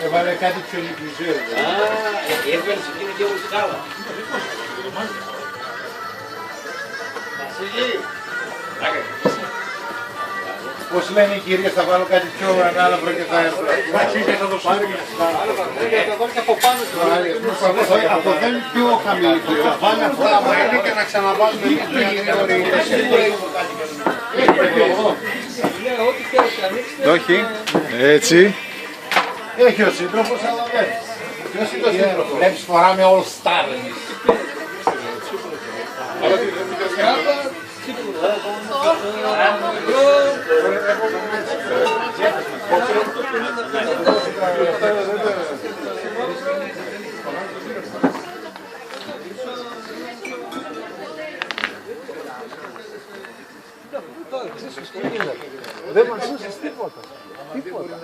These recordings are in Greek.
Έβαλε κάτι πιο λυκουζέο. Έβγαλε εκείνη και μουσικάλα. Πώς λένε οι κυρίες, θα βάλω κάτι πιο ανάλαφρο και θα έρθω. Θα το πάρει και από πάνω του. Από εδώ είναι πιο χαμηλή. Θα βάλει αυτό να βάλει και να ξαναβάλουμε μια γρήγορη. Όχι, έτσι. Έχει ο σύντροφος, αλλά βλέπεις. Ποιος είναι ο σύντροφος? Βλέπεις, φοράμε all star εμείς. Δεν μας ζούσες τίποτα. Τίποτα.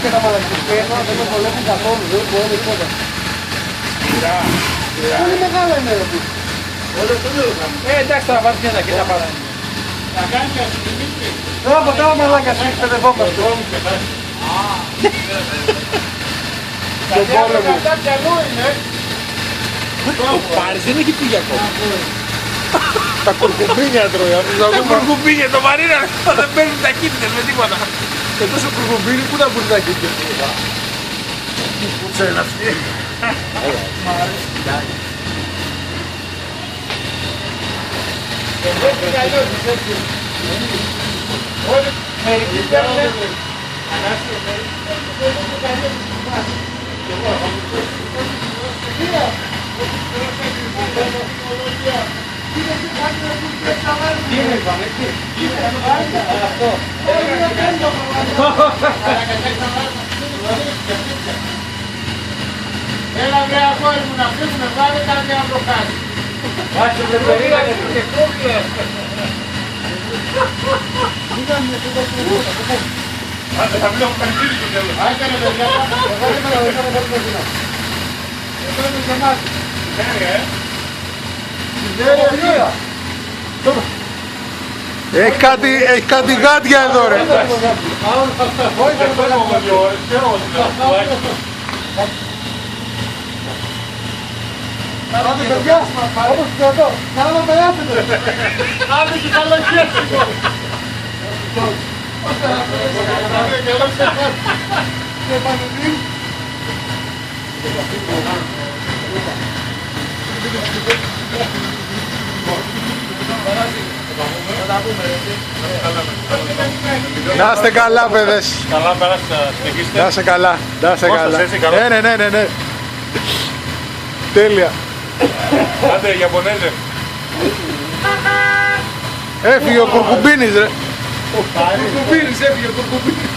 Και τα μαλακιστένα δεν με βολεύουν καθόλου, δεν μπορώ τίποτα. Πολύ μεγάλα είναι εδώ πίσω. Εντάξει, θα βάζει μια και τα πάρα. Να κάνει και ασυνημίτρη. Τώρα ποτέ ο μαλάκας έχει παιδευόμαστε. Στον πόλεμο. Αυτά κι αλλού είναι. Ο Πάρης δεν έχει πήγε ακόμα. Τα κουρκουμπίνια τρώει. Τα κουρκουμπίνια, το Μαρίνα δεν παίρνουν τα κίτρινες με τίποτα. Και τόσο κουρκουμπίνι που να μπορεί να γίνει. Πούτσα είναι αυτή. Μερικοί παίρνουν. Έλα βρε αγόρι μου να φύγουμε, βάλε κάτι να το κάνει. Άσε με περίμενε που και κόβει. Άντε θα βλέπω παιχνίδι στο τέλος. Άντε ρε παιδιά, Έχει κάτι γάτια εδώ ρε. Άντε παιδιά, όπως και εδώ. Καλά να περάσετε. άντε και καλό χέρι. Να είστε καλά παιδες. Καλά περάστε, συνεχίστε. Να είστε καλά. Να είστε Κώστας, καλά. έτσι, καλό. Ναι. Τέλεια. Άντε Ιαπωνέζε. Έφυγε ο Κουρκουμπίνης ρε. Κουρκουμπίνης έφυγε ο κουρκουμπίνης.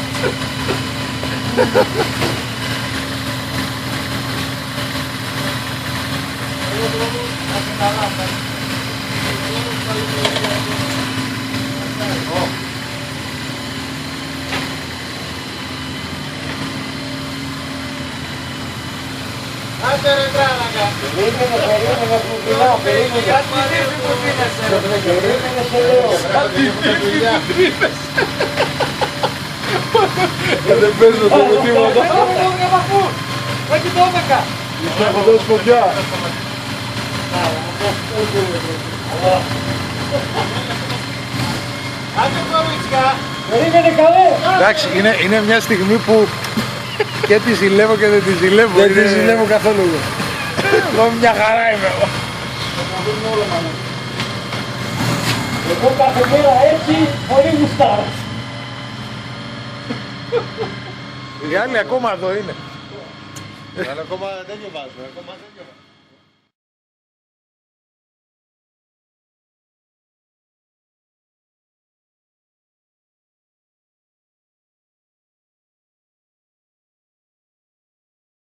Άντε ρε τράβαγα. Περίμενε που μιλάω, περίμενε. Περίμενε σε λέω. Δεν παίζω το τίποτα. Όχι 12. Θα έχω δώσει φωτιά. Άντε κορίτσια. Περίμενε καλέ. Εντάξει, είναι μια στιγμή που και τη ζηλεύω και δεν τη ζηλεύω. Δεν τη ζηλεύω καθόλου. Εγώ μια χαρά είμαι εγώ. Εγώ κάθε μέρα έτσι, πολύ γουστάρω. Οι άλλοι ακόμα εδώ είναι. Αλλά ακόμα δεν διαβάζω.